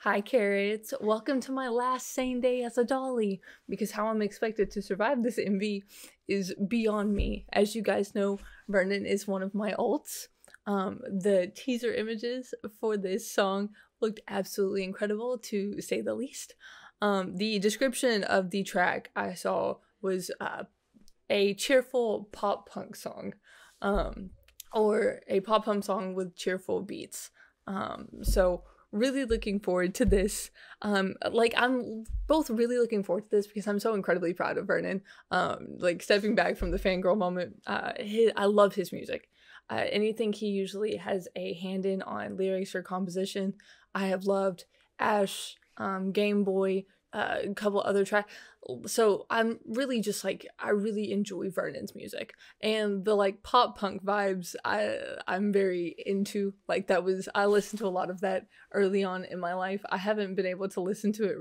Hi carrots, welcome to my last sane day as a Dolly, because how I'm expected to survive this MV is beyond me. As you guys know, Vernon is one of my ults. The teaser images for this song looked absolutely incredible, to say the least. The description of the track I saw was a cheerful pop punk song, or a pop punk song with cheerful beats. So really looking forward to this. I'm both really looking forward to this because I'm so incredibly proud of Vernon. Like stepping back from the fangirl moment, I love his music. Anything he usually has a hand in on lyrics or composition, I have loved. Ash, Game Boy, a couple other tracks. So I'm really just like, I really enjoy Vernon's music, and the like pop punk vibes I'm very into. Like I listened to a lot of that early on in my life. I haven't been able to listen to it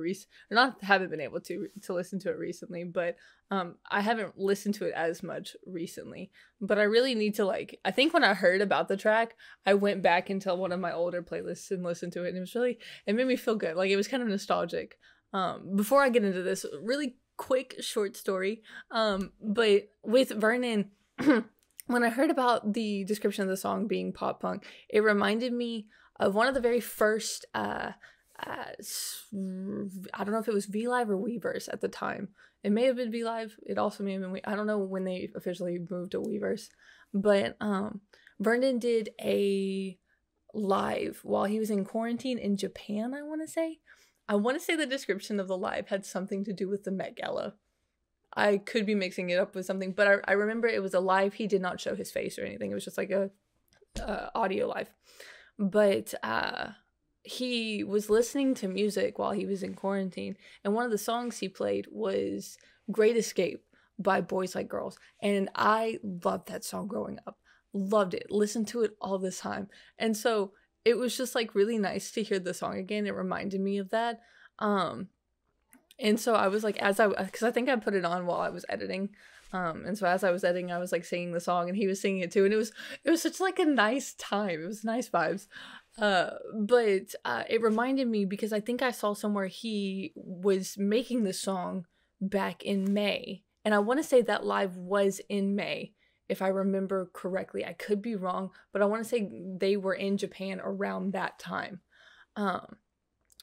listen to it recently, but I haven't listened to it as much recently. But I really need to, like, I think when I heard about the track, I went back into one of my older playlists and listened to it, and it made me feel good. Like, it was kind of nostalgic. Before I get into this, really quick short story. But with Vernon, when I heard about the description of the song being pop punk, it reminded me of one of the very first, I don't know if it was V-Live or Weverse at the time. It may have been V-Live. It also may have been, I don't know when they officially moved to Weverse. But Vernon did a live while he was in quarantine in Japan, I want to say. The description of the live had something to do with the Met Gala. I could be mixing it up with something, but I remember it was a live. He did not show his face or anything. It was just like a audio live. But he was listening to music while he was in quarantine, and one of the songs he played was Great Escape by Boys Like Girls. And I loved that song growing up. Loved it. Listened to it all the time. And so it was just like really nice to hear the song again. It reminded me of that. And so I was like, because I think I put it on while I was editing. And so as I was editing, I was like singing the song, and he was singing it too. And it was such like a nice time. It was nice vibes. But it reminded me, because I think I saw somewhere he was making this song back in May. And I want to say that live was in May, if I remember correctly. I could be wrong, but I want to say they were in Japan around that time.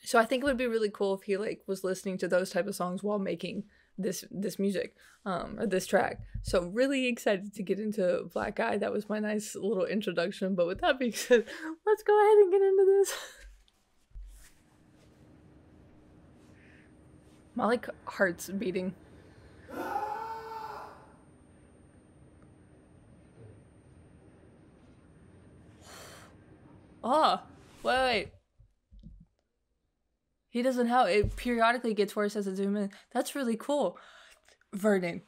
So I think it would be really cool if he like was listening to those type of songs while making this music, or this track. So really excited to get into Black Eye. That was my nice little introduction. But with that being said, let's go ahead and get into this. My like heart's beating. Oh, wait. He doesn't have it. Periodically gets worse as it zoom in. That's really cool. Vernon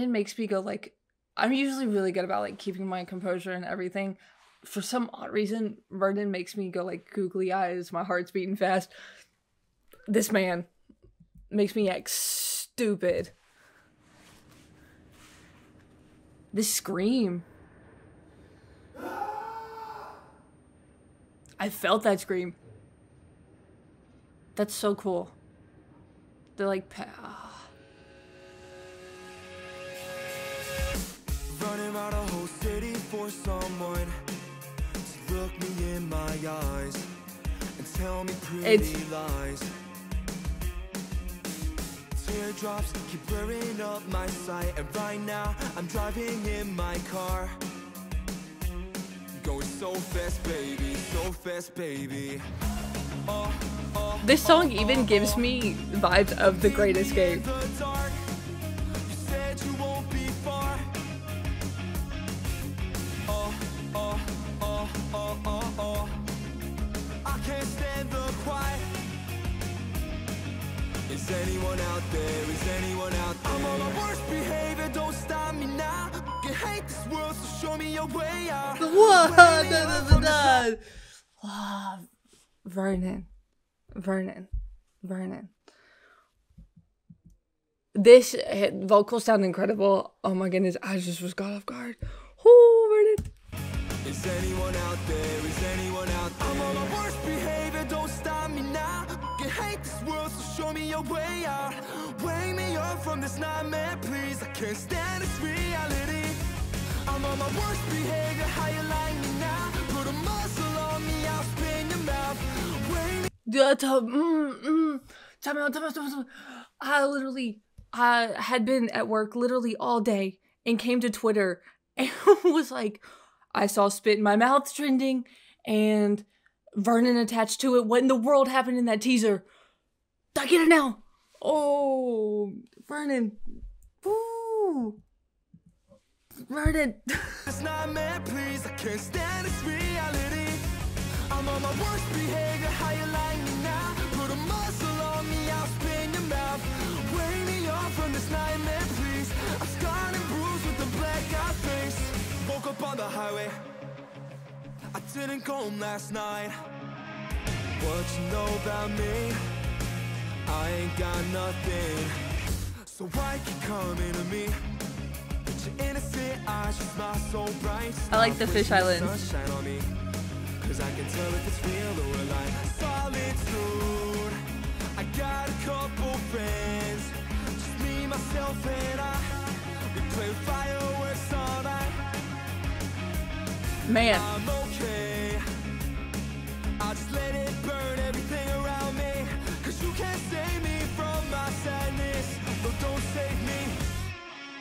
makes me go like, I'm usually really good about like keeping my composure and everything. For some odd reason, Vernon makes me go like googly eyes. My heart's beating fast. This man makes me act stupid. This scream. I felt that scream. That's so cool. They're like, running around a whole city for someone to look me in my eyes and tell me pretty lies. Teardrops keep blurring up my sight, and right now I'm driving in my car, going so fast, baby. This song even gives me vibes of The Great Escape. I can't stand the quiet. Is anyone out there? I'm on my worst behavior, don't stop me now. You hate this world, so show me your way out. Vernon. This vocals sound incredible. Oh my goodness, I just was caught off guard. Oh, Vernon. Is anyone out there? Is anyone out there? I'm on my worst behavior, don't stop me now. You hate this world, so show me your way out. Wake me up from this nightmare, please. I can't stand this reality. I'm on my worst behavior, how you like me now? Put a muzzle on me, I'll spin your mouth. Wake me Time out. I had been at work literally all day and came to Twitter and was like, I saw spit in my mouth trending and Vernon attached to it. What in the world happened in that teaser? I get it now. Oh, Vernon. Woo. Vernon. This nightmare, please. I can't stand this reality. I'm on my worst behavior, how you like me now? Put a muzzle on me, I'll spin your mouth. Wake me up from this nightmare, please. I'm scarred and bruised with the black-eyed face. Woke up on the highway, I didn't go home last night. What you know about me? I ain't got nothing. So why keep coming to me? With your innocent eyes, you smile so bright. I like the fish island. Sunshine on me. Cause I can tell if it's real or a lie. Solitude, I got a couple friends. Just me, myself, and I. We play fireworks all night. Man. I'm okay, I'll just let it burn everything around me. Cause you can't save me from my sadness. No, don't save me.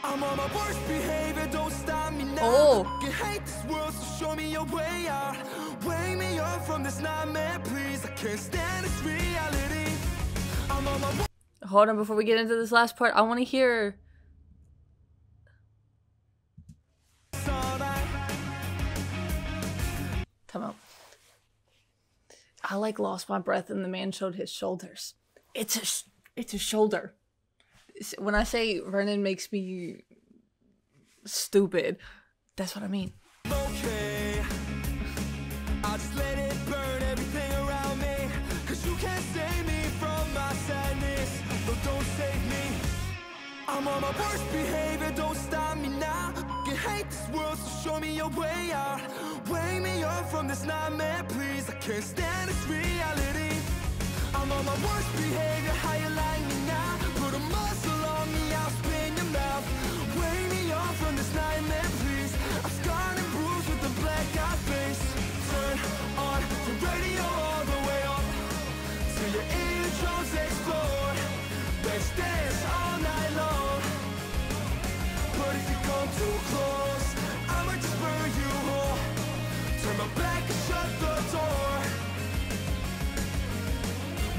I'm on my worst behavior, don't stop me now. Oh. You hate this world, so show me your way out. Wake me up from this nightmare, please. I can't stand this reality. I'm on my Hold on, before we get into this last part, I want to hear. Come on. I like lost my breath and the man showed his shoulders. It's a shoulder. When I say Vernon makes me stupid, that's what I mean. okay, I'll just let it burn everything around me. Cause you can't save me from my sadness. No, don't save me. I'm on my worst behavior, don't stop me now. You hate this world, so show me your way out. Wake me up from this nightmare, please. I can't stand this reality. I'm on my worst behavior, how you like me now? Put a muzzle on me, I'll spin your mouth. Wake me up from this nightmare, please. I'm scarred and bruised with the black-eyed face. Turn on the radio all the way up till your eardrums explode. Let's dance all night long. But if you come too close, I might just burn you whole. Turn my back and shut the door.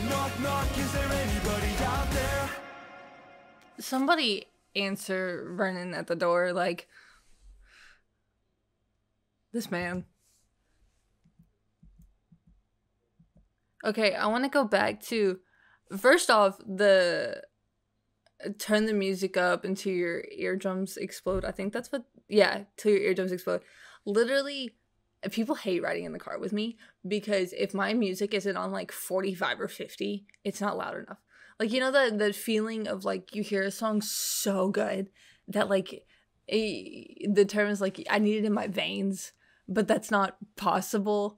Knock, knock, is there anybody out there? Somebody answer Vernon at the door, like, this man. Okay, I want to go back to, first off, the turn the music up until your eardrums explode. I think that's what, yeah, till your eardrums explode. Literally, people hate riding in the car with me because if my music isn't on like 45 or 50, it's not loud enough. Like, you know, the feeling of like you hear a song so good that like the term is like I need it in my veins, but that's not possible.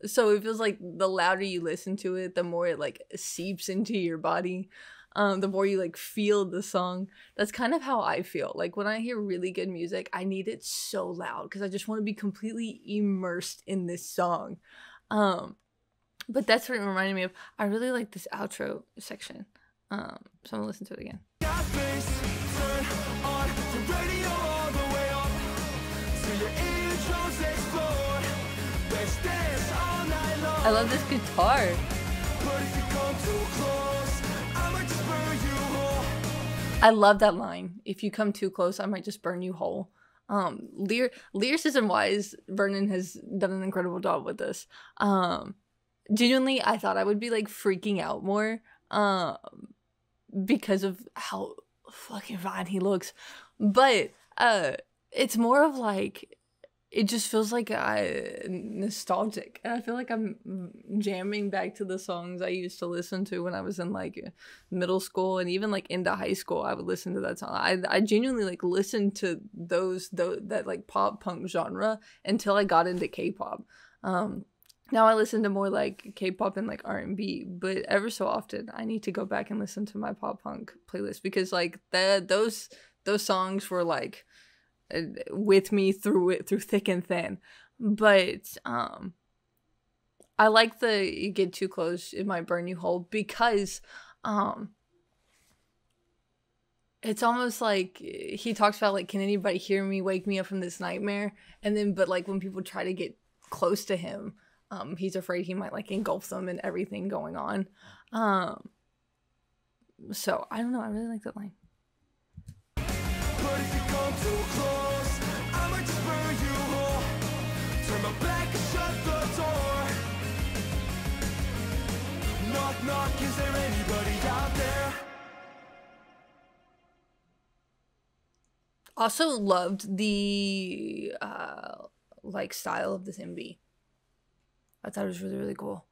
So it feels like the louder you listen to it, the more it like seeps into your body. The more you like feel the song. That's kind of how I feel. Like when I hear really good music, I need it so loud because I just want to be completely immersed in this song. But that's what it reminded me of. I really like this outro section. So I'm gonna listen to it again. I love this guitar. I love that line. If you come too close, I might just burn you whole. Lyricism wise, Vernon has done an incredible job with this. Genuinely, I thought I would be like freaking out more because of how fucking fine he looks. But it's more of like it just feels like nostalgic. And I feel like I'm jamming back to the songs I used to listen to when I was in like middle school, and even like into high school. I would listen to that song. I genuinely like listened to that like pop punk genre until I got into K-pop. Now I listen to more like K-pop and like R&B, but ever so often I need to go back and listen to my pop punk playlist, because like those songs were like with me through thick and thin. But I like the "You Get Too Close, It Might Burn You Whole," because it's almost like he talks about like, can anybody hear me, wake me up from this nightmare? And then but like when people try to get close to him, he's afraid he might like engulf them and everything going on. So I don't know, I really like that line. But if you come too close, I might just burn you whole. Turn my back and shut the door. Knock, knock, is there anybody out there? Also loved the like style of this MV. I thought it was really, really cool.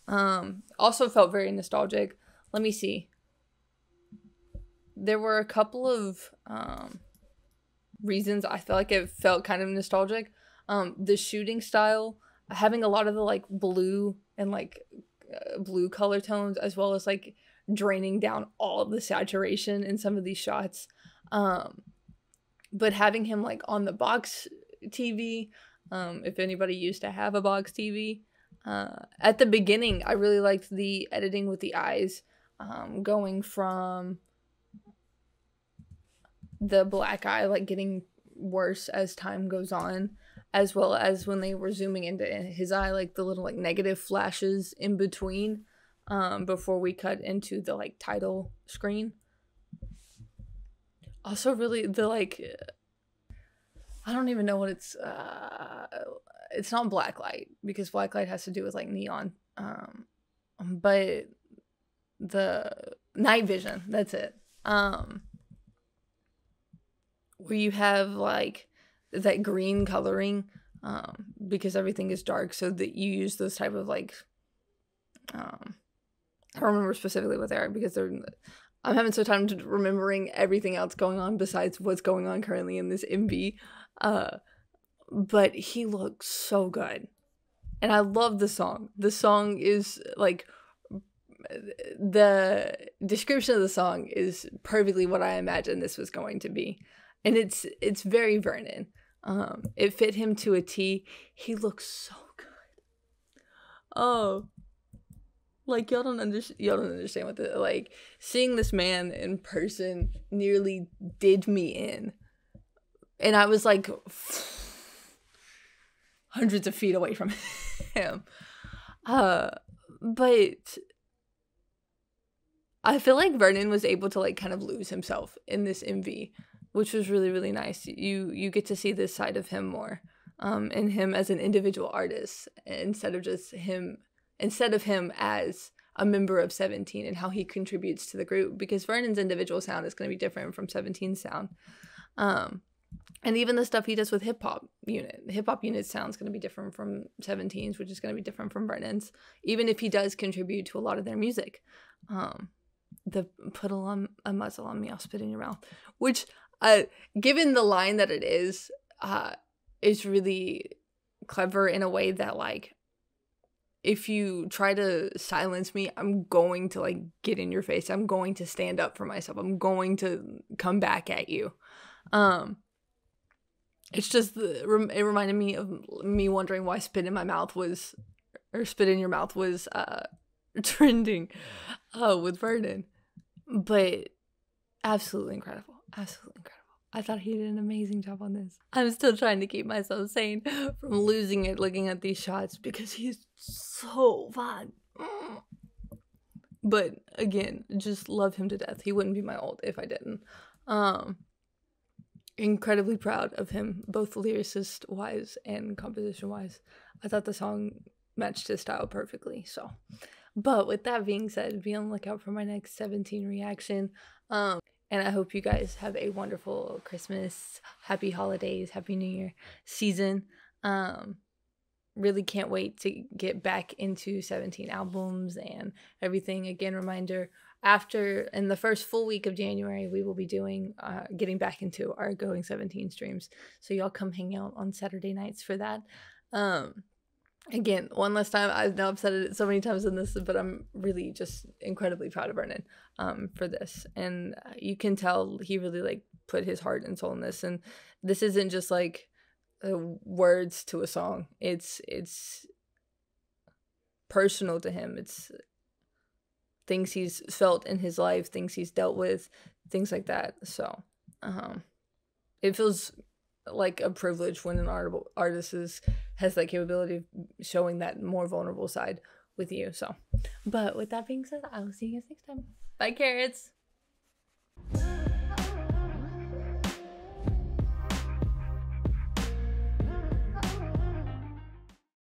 Also felt very nostalgic. Let me see. There were a couple of reasons I felt like it felt kind of nostalgic. The shooting style, having a lot of the like blue and like blue color tones, as well as like draining down all of the saturation in some of these shots. But having him like on the box TV, if anybody used to have a box TV, at the beginning, I really liked the editing with the eyes, going from the black eye like getting worse as time goes on, as well as when they were zooming into his eye, like the little like negative flashes in between, before we cut into the like title screen. Also really the like, I don't even know what it's not black light, because black light has to do with like neon, but the night vision, that's it, where you have like that green coloring, because everything is dark, so that you use those type of like, I don't remember specifically what they are, because I'm having so time to remembering everything else going on besides what's going on currently in this MV. But he looks so good, and I love the song. The song is like, the description of the song is perfectly what I imagined this was going to be, and it's very Vernon. It fit him to a T. He looks so good. Oh, like y'all don't understand what the like, seeing this man in person nearly did me in, and I was like hundreds of feet away from him. But I feel like Vernon was able to like kind of lose himself in this MV, which was really, really nice. You get to see this side of him more, and him as an individual artist, instead of him as a member of 17 and how he contributes to the group, because Vernon's individual sound is going to be different from 17's sound. And even the stuff he does with hip hop unit sounds going to be different from 17's, which is going to be different from Vernon's, even if he does contribute to a lot of their music. The "put a muzzle on me, I'll spit in your mouth," which, given the line that it is really clever in a way that like, if you try to silence me, I'm going to like get in your face. I'm going to stand up for myself. I'm going to come back at you. It's just, it reminded me of me wondering why spit in your mouth was trending with Vernon. But absolutely incredible. Absolutely incredible. I thought he did an amazing job on this. I'm still trying to keep myself sane from losing it looking at these shots, because he's so fun. But again, just love him to death. He wouldn't be my old if I didn't. Incredibly proud of him, both lyricist wise and composition wise. I thought the song matched his style perfectly. But with that being said, be on the lookout for my next 17 reaction. And I hope you guys have a wonderful Christmas, happy holidays, happy New Year season. Really can't wait to get back into 17 albums and everything. Again, reminder, in the first full week of January, we will be doing getting back into our Going 17 streams. So y'all come hang out on Saturday nights for that. Again, one last time, I know I've said it so many times in this, but I'm really just incredibly proud of Vernon for this. And you can tell he really like put his heart and soul in this. And this isn't just like words to a song. It's personal to him. It's things he's felt in his life, things he's dealt with, things like that. So it feels like a privilege when an artist has that capability of showing that more vulnerable side with you. So, but with that being said, I will see you guys next time. Bye, carrots.